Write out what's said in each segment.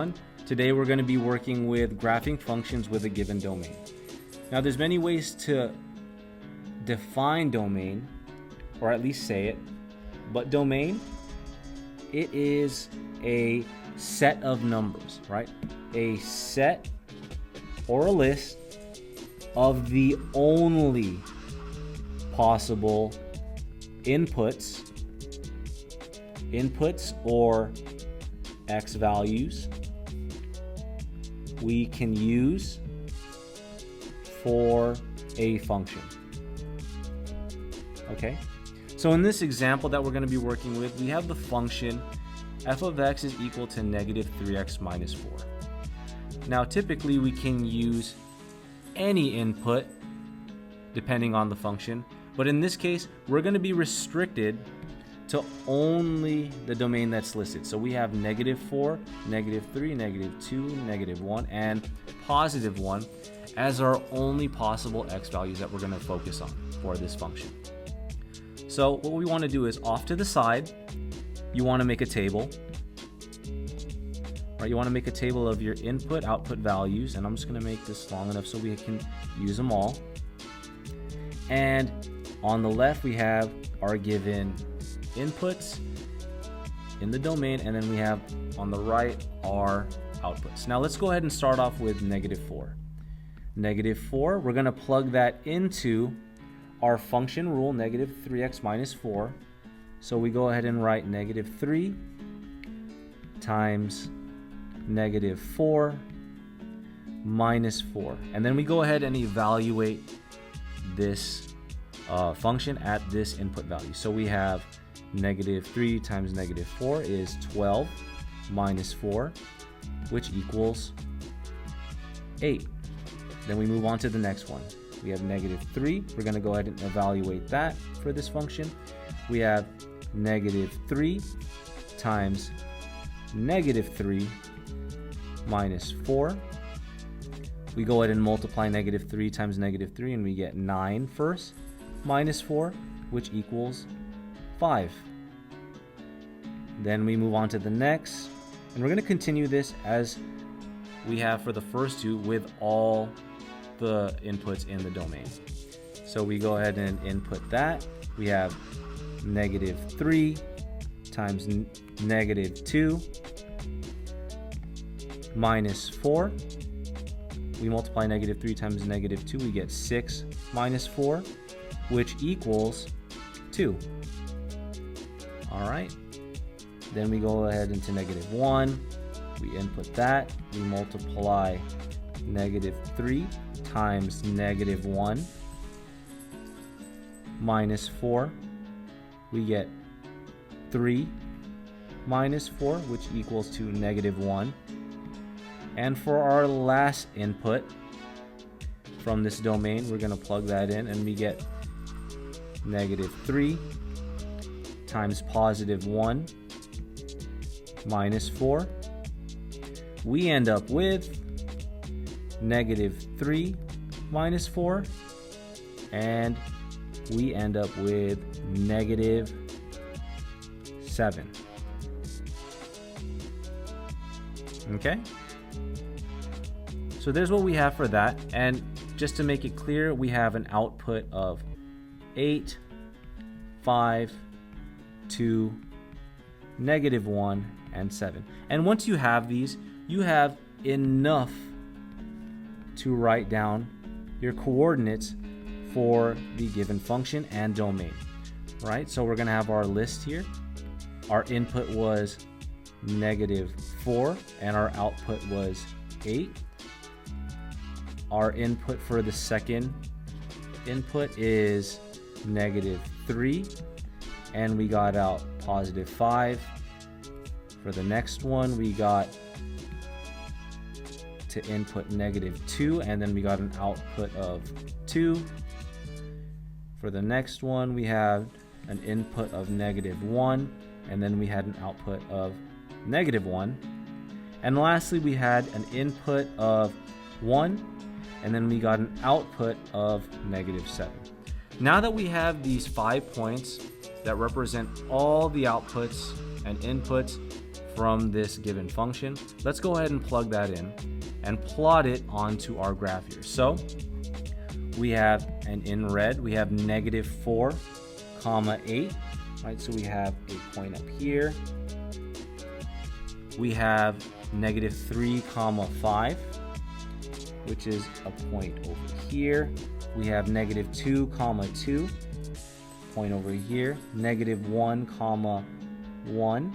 everyone. Today we're going to be working with graphing functions with a given domain. Now there's many ways to define domain, or at least say it, but domain, it is a set of numbers, right? A set or a list of the only possible inputs or x values we can use for a function. Okay, so in this example that we're going to be working with, we have the function f of x is equal to negative 3x minus 4. Now typically we can use any input depending on the function, but in this case we're going to be restricted to only the domain that's listed. So we have negative 4, negative 3, negative 2, negative 1, and positive 1 as our only possible x values that we're going to focus on for this function. So what we want to do is, off to the side, you want to make a table. Right, you want to make a table of your input, output values, and I'm just going to make this long enough so we can use them all. And on the left we have our given inputs in the domain, and then we have on the right our outputs. Now let's go ahead and start off with negative 4. Negative 4, we're going to plug that into our function rule, negative 3x minus 4. So we go ahead and write negative 3 times negative 4 minus 4. And then we go ahead and evaluate this function at this input value. So we have negative 3 times negative 4 is 12 minus 4, which equals 8. Then we move on to the next one. We have negative 3. We're going to go ahead and evaluate that for this function. We have negative 3 times negative 3 minus 4. We go ahead and multiply negative 3 times negative 3, and we get 9 first, minus 4, which equals 5. Then we move on to the next, and we're going to continue this as we have for the first two with all the inputs in the domain. So we go ahead and input that. We have negative 3 times negative 2 minus 4. We multiply negative 3 times negative 2, we get 6 minus 4, which equals 2. All right. Then we go ahead into negative 1. We input that. We multiply negative 3 times negative 1 minus 4. We get 3 minus 4, which equals to negative 1. And for our last input from this domain, we're going to plug that in, and we get negative 3 times positive 1 minus 4. We end up with negative 3 minus 4, and we end up with negative 7. Okay? So there's what we have for that, and just to make it clear, we have an output of 8, 5, 2, negative 1, and 7. And once you have these, you have enough to write down your coordinates for the given function and domain, right? So we're going to have our list here. Our input was negative 4, and our output was 8. Our input for the second input is negative 3, and we got out positive 5. For the next one, we got to input negative 2, and then we got an output of 2. For the next one, we have an input of negative 1, and then we had an output of negative 1. And lastly, we had an input of 1, and then we got an output of negative 7. Now that we have these 5 points that represent all the outputs and inputs from this given function. Let's go ahead and plug that in and plot it onto our graph here. So we have, and in red, we have -4, 8, right? So we have a point up here. We have -3, 5, which is a point over here. We have -2, 2, point over here. -1, 1.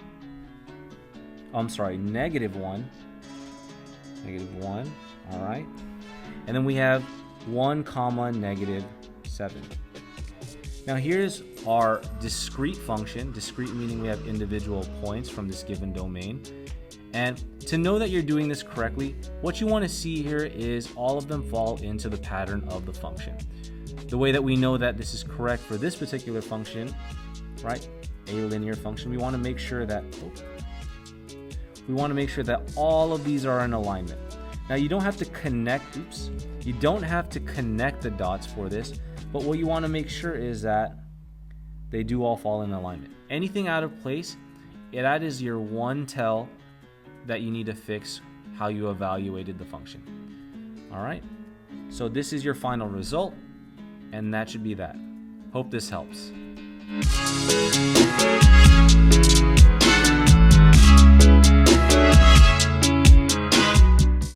I'm sorry, -1. -1, all right. And then we have 1, -7. Now here's our discrete function. Discrete meaning we have individual points from this given domain. And to know that you're doing this correctly, what you want to see here is all of them fall into the pattern of the function. The way that we know that this is correct for this particular function, right, a linear function, we want to make sure that all of these are in alignment. Now you don't have to connect, you don't have to connect the dots for this, but what you want to make sure is that they do all fall in alignment. Anything out of place, that is your one tell that you need to fix how you evaluated the function. All right, so this is your final result, and that should be that. Hope this helps.